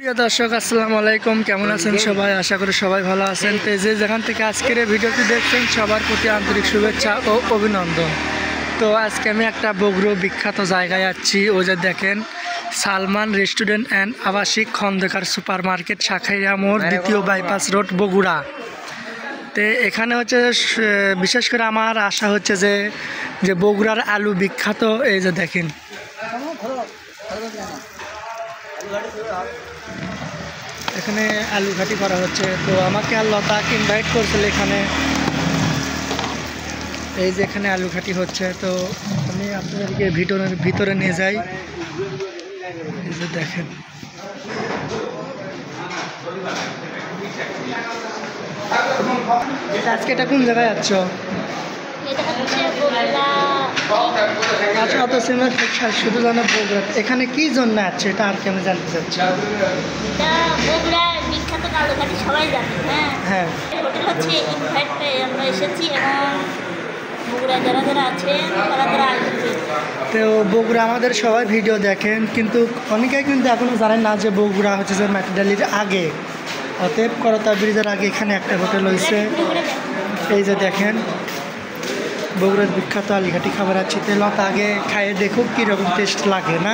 প্রিয় দর্শক আসসালামু আলাইকুম, কেমন আছেন সবাই? আশা করি সবাই ভালো আছেন। তো যেখান থেকে আজকের এই ভিডিওটি দেখছেন সবার প্রতি আন্তরিক শুভেচ্ছা ও অভিনন্দন। তো আজকে আমি একটা বগুড়া বিখ্যাত জায়গায় যাচ্ছি। ও যে দেখেন সালমান রেস্টুরেন্ট অ্যান্ড আবাসিক খন্দকার সুপার মার্কেট শাখাইয়া মোড়, দ্বিতীয় বাইপাস রোড, বগুড়া। তো এখানে হচ্ছে বিশেষ করে আমার আশা হচ্ছে যে বগুড়ার আলু বিখ্যাত। এই যে দেখেন এখানে আলু ঘাটি করা হচ্ছে। তো আমাকে আর লতাকে ইনভাইট করছিল এখানে, এই যে এখানে আলু ঘাটি হচ্ছে। তো আমি আপনাদেরকে ভিতরে নিয়ে যাই। এই যে দেখেন আজকে এটা কোন জায়গায় যাচ্ছ? আচ্ছা, অত সিনেমা শুধু জানো বগুড়া, এখানে কি জন্য আছে এটা আর কি আমি জানতে চাচ্ছি। সবাই জানে, হ্যাঁ, হোটেল হচ্ছে ইনভাইট পেয়ে আমরা এসেছি এবং বগুড়া যারা যারা আছেন তারা আসবে। তো বগুড়া আমাদের সবাই ভিডিও দেখেন, কিন্তু অনেকেই কিন্তু এখনও জানেন না যে বগুড়া হচ্ছে যে মাটিডালির আগে, অতএব করতা ব্রিজের আগে এখানে একটা হোটেল হয়েছে। এই যে দেখেন বগুড়ার বিখ্যাত আলুঘাটি খাবার আছে। লতা আগে খাইয়ে দেখুক কীরকম টেস্ট লাগে না।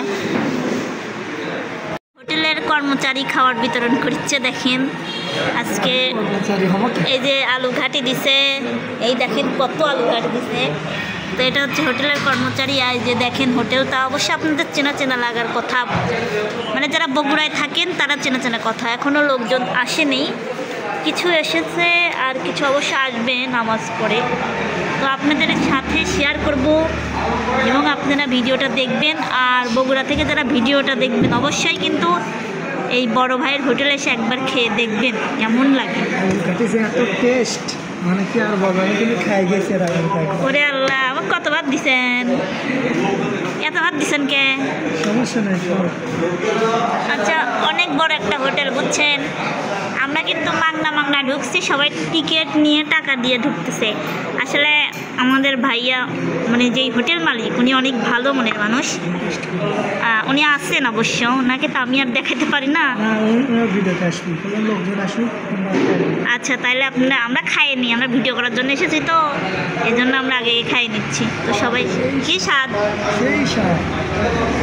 হোটেলের কর্মচারী খাবার বিতরণ করছে। দেখেন আজকে এই যে আলু ঘাটি দিছে, এই দেখেন কত আলু ঘাটি দিছে। তো এটা হচ্ছে হোটেলের কর্মচারী। আর যে দেখেন হোটেলটা অবশ্যই আপনাদের চেনা চেনা লাগার কথা, মানে যারা বগুড়ায় থাকেন তারা চেনা চেনা কথা। এখনও লোকজন আসেনি, কিছু এসেছে আর কিছু অবশ্য আসবে নামাজ পড়ে। তো আপনাদের সাথে শেয়ার করব এবং আপনারা ভিডিওটা দেখবেন। আর বগুড়া থেকে যারা ভিডিওটা দেখবেন অবশ্যই কিন্তু এই বড় ভাইয়ের হোটেলে এসে একবার খেয়ে দেখবেন কেমন লাগে। টেস্ট মানে কি আর বলবো, আমি কিন্তু খাই গেছি। ওরে আল্লাহ, আমার কত ভাত দিছেন? এত ভাত দিছেন কে? সমস্যা নাই। আচ্ছা, অনেক বড় একটা হোটেল বুঝছেন। আমরা কিন্তু মাগনা ঢুকছি, সবাই টিকিট নিয়ে টাকা দিয়ে ঢুকতেছে। আসলে আমাদের ভাইয়া মানে যেই হোটেল মালিক উনি অনেক ভালো মনের মানুষ। উনি আসেন অবশ্য, ওনাকে তো আমি আর দেখাতে পারি না। আচ্ছা, তাইলে আমরা খাইনি, আমরা ভিডিও করার জন্য এসেছি, তো এই জন্য আমরা আগে খাই নিচ্ছি। তো সবাই কি স্বাদ,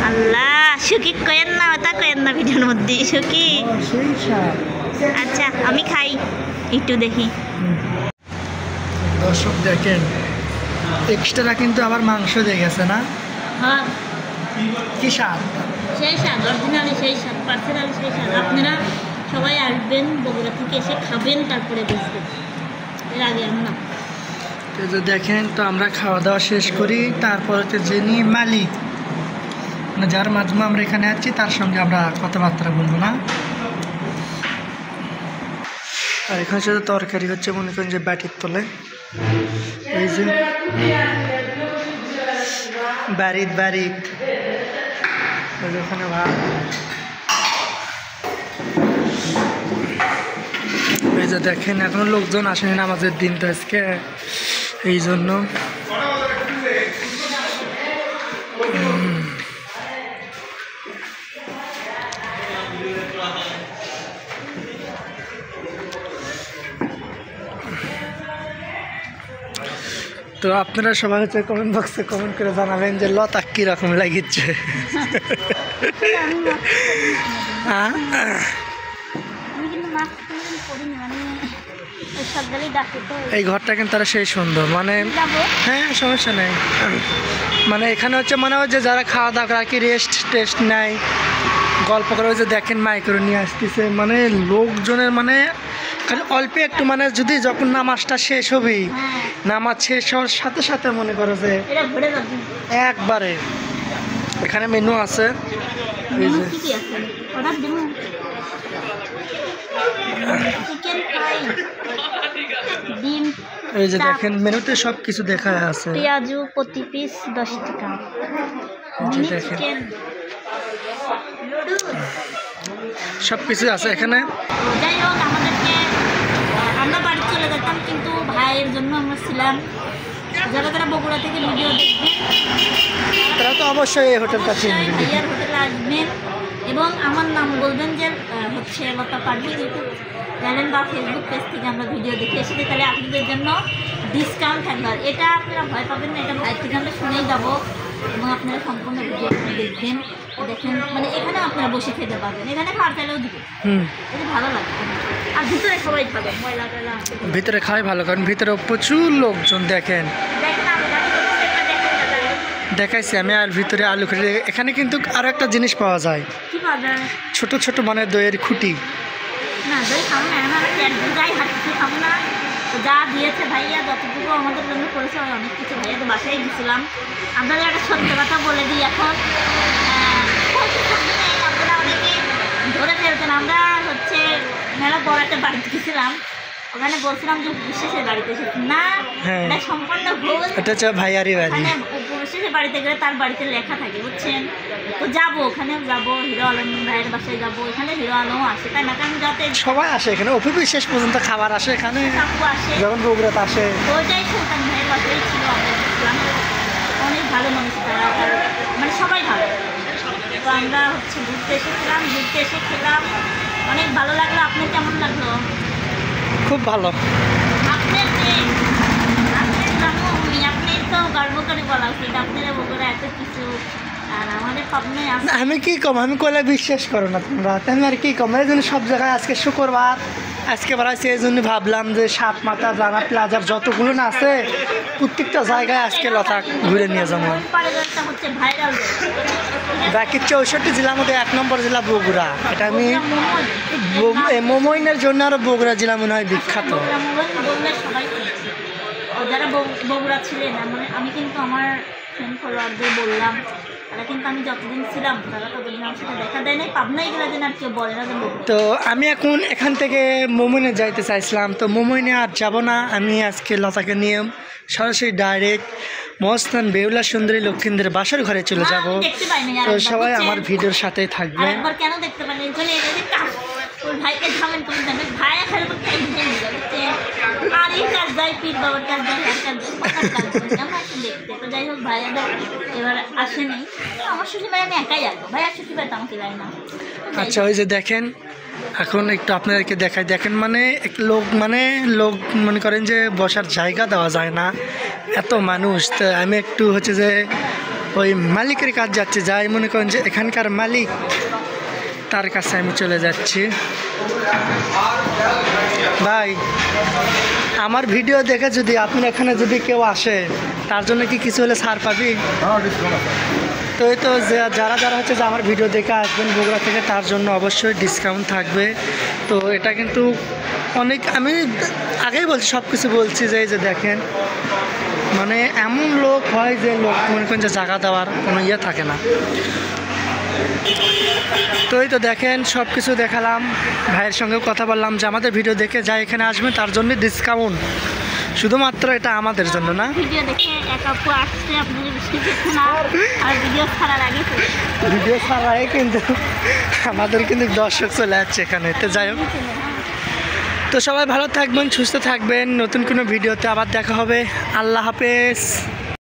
আল্লাহ সুখী কয়েন না, ওটা কয়েন না ভিডিওর মধ্যে সুখী। আচ্ছা আমি খাই, একটু দেখি। দর্শক দেখেন এক্সট্রা কিন্তু আবার মাংস দিয়ে গেছে না? হ্যাঁ, কি স্বাদ, সেই স্বাদ, অরিজিনালি সেই স্বাদ, পার্সোনালি সেই স্বাদ। আপনারা সবাই আসবেন, বগুড়া থেকে এসে খাবেন, তারপরে বুঝবেন। এর আগে আমরা তো দেখেন, তো আমরা খাওয়া দাওয়া শেষ করি, তারপর হচ্ছে যিনি মালিক মানে যার মাধ্যমে আমরা এখানে আছি তার সঙ্গে আমরা কথাবার্তা বলবো না। আর এখানে শুধু তরকারি হচ্ছে মনে করেন যে ব্যাটির তলে, এই যে বাড়িত ওখানে ভাত। এই যে দেখেন এখনো লোকজন আসেনি নামাজের দিন তো আজকে, এই জন্য। তো আপনারা সবাই হচ্ছে কমেন্ট বক্সে কমেন্ট করে জানাবেন যে লতা কীরকম লাগিচ্ছে। এই ঘরটা কিন্তু তারা সেই সুন্দর, মানে হ্যাঁ সমস্যা নেই। মানে এখানে হচ্ছে মনে হয় যে যারা খাওয়া দাওয়া করে আর কি টেস্ট নেয়, গল্প করে যে দেখেন মাইক করে নিয়ে আসতেছে, মানে লোকজনের মানে খালি অল্প একটু, মানে যদি যখন নামাজটা শেষ হবে, নামাজ শেষ হওয়ার সাথে সাথে মনে করো যে একবারে এখানে মেনু আছে। এই যে এই যে দেখেন মেনুতে সব কিছু দেখা আছে। পেঁয়াজু প্রতি পিস 10 টাকা। দেখেন সব কিছু আছে এখানে। যাই হোক, আমরা বাড়ি চলে যেতাম, কিন্তু ভাইয়ের জন্য আমরা ছিলাম। যারা যারা বগুড়া থেকে ভিডিও দেখবেন তারা তো অবশ্যই এই হোটেলটা চিনবেন, হোটেলে আসবেন এবং আমার নাম বলবেন যে হচ্ছে লতা পারভিন ইউটিউব চ্যানেল বা ফেসবুক পেজ থেকে আমরা ভিডিও দেখে এসেছি, তাহলে আপনাদের জন্য ডিসকাউন্ট থাকবে। আর এটা আপনারা ভয় পাবেন না, এটা ভাইয়ের থেকে আমরা শুনেই যাবো এবং আপনারা সম্পূর্ণ ভিডিও দেখবেন। দেখেন মানে এখানে আপনারা বসে খেতে পারবেন, এখানে খাওয়ার চাইলেও দিবে, এটা ভালো লাগবে। আর ভিতরে সবাই খাবে, ময়লা টয়লা ভিতরে খাওয়াই ভালো, কারণ ভিতরে প্রচুর লোকজন। দেখেন দেখাইছি আমি। আর ভিতরে আলু খুঁটি, এখানে কিন্তু আরো একটা জিনিস পাওয়া যায়, কি পাওয়া যায়? ছোট ছোট মানে দইয়ের খুঁটি। না দই খাবো না, এখন আমরা যাই হাত কিছু খাবো না। তো যা দিয়েছে ভাইয়া যতটুকু আমাদের জন্য করেছে অনেক কিছু, ভাইয়া তো বাসায় গেছিলাম। আপনাদের একটা সত্য কথা বলে দিই, এখন আপনারা অনেকে ধরে ফেলছেন। আমরা হচ্ছে মেলা বড় একটা বাড়িতে গেছিলাম, ওখানে বলছিলাম যে বিশেষের বাড়িতে এসেছি না, এটা সম্পূর্ণ ভুল। এটা হচ্ছে ভাইয়ারি বাড়ি। বিশেষের বাড়িতে গেলে তার বাড়িতে লেখা থাকে, বুঝছেন? তো যাবো, ওখানেও যাবো, হিরো আলম ভাইয়ের বাসায় যাবো, এখানে হিরো আলমও আসে, তাই না? কারণ যাতে সবাই আসে এখানে, অপু শেষ পর্যন্ত খাবার আসে এখানে, কাকু আসে, যখন বগুড়াতে আসে। ওইটাই সুলতান ভাইয়ের বাসায় ছিল। আমরা দেখলাম অনেক ভালো মানুষ তারা, আর মানে সবাই ভালো। তো আমরা হচ্ছে ঘুরতে এসেছিলাম, ঘুরতে এসে খেলাম, অনেক ভালো লাগলো। আপনার কেমন লাগলো? খুব ভালো। আপনার যে আপনার জন্মভূমি, আপনি তো গর্ব করে বলা উচিত, আপনারা বগুড়া এত কিছু, আর আমাদের পাবনায় আছে। আমি কি কম, আমি কইলে বিশ্বাস করো না তোমরা, আমি আর কি কম। এই জন্য সব জায়গায় আজকে শুক্রবার, আজকে বাড়াইছি, এই জন্য ভাবলাম যে সাত মাথা রানা প্লাজার যতগুলো না আছে প্রত্যেকটা জায়গায় আজকে লতা ঘুরে নিয়ে যাবো। হচ্ছে ভাইরাল বাকি 64 জেলার মধ্যে 1 নম্বর জেলা বগুড়া। এটা আমি মোমোইনের জন্য আরো বগুড়া জেলা মনে হয় বিখ্যাত। যারা বগুড়া ছিলেন, মানে আমি কিন্তু আমার ফ্রেন্ড ফলোয়ারদের বললাম, তারা কিন্তু আমি যতদিন ছিলাম তারা ততদিন আমার সাথে দেখা দেয় নাই। পাবনায় গেলে যেন আর কেউ বলে না। তো আমি এখন এখান থেকে মোমোইনে যাইতে চাইছিলাম, তো মোমোইনে আর যাব না। আমি আজকে লতাকে নিয়ে সরাসরি ডাইরেক্ট মহাস্থান বেহুলা সুন্দরী লক্ষ্মীদের বাসার ঘরে চলে যাব। তো সবাই আমার ভিডিওর সাথেই থাকবে। কেন দেখতে পারেন ভাইকে ঝামেন করে দেবে, ভাই আর এই কাজ যায়, পীর বাবার কাজ যায়, দেখতে। তো যাই হোক ভাইয়াদের এবার আসেনি, আমার শ্বশুর ভাই আমি একাই আসবো, ভাই আর শ্বশুর ভাই তো আমাকে যায় না। আচ্ছা ওই যে দেখেন, এখন একটু আপনাদেরকে দেখাই। দেখেন মানে লোক মনে করেন যে বসার জায়গা দেওয়া যায় না, এত মানুষ। তো আমি একটু হচ্ছে যে ওই মালিকের কাজ যাচ্ছি, যাই মনে করেন যে এখানকার মালিক, তার কাছে আমি চলে যাচ্ছি। ভাই আমার ভিডিও দেখে যদি আপনার এখানে যদি কেউ আসে, তার জন্য কি কিছু হলে ছাড় পাবি? তো এই তো যারা যারা হচ্ছে যে আমার ভিডিও দেখে আসবেন বগুড়া থেকে, তার জন্য অবশ্যই ডিসকাউন্ট থাকবে। তো এটা কিন্তু অনেক, আমি আগেই বলছি, সব কিছু বলছি যে এই যে দেখেন, মানে এমন লোক হয় যে লোক মনে করেন যে জায়গা দেওয়ার কোনো ইয়ে থাকে না। তো এই তো দেখেন সব কিছু দেখালাম, ভাইয়ের সঙ্গেও কথা বললাম যে আমাদের ভিডিও দেখে যাই এখানে আসবেন তার জন্য ডিসকাউন্ট, শুধুমাত্র এটা আমাদের জন্য না। ভিডিও দেখে এক আপু আসছে, আপনাদের বেশি দেখে না, আর ভিডিও ছাড়ার আগে ভিডিও ছাড়ার আগে কিন্তু আমাদের কিন্তু দর্শক চলে যাচ্ছে এখানে। তো যাই হোক, তো সবাই ভালো থাকবেন, সুস্থ থাকবেন, নতুন কোনো ভিডিওতে আবার দেখা হবে। আল্লাহ হাফেজ।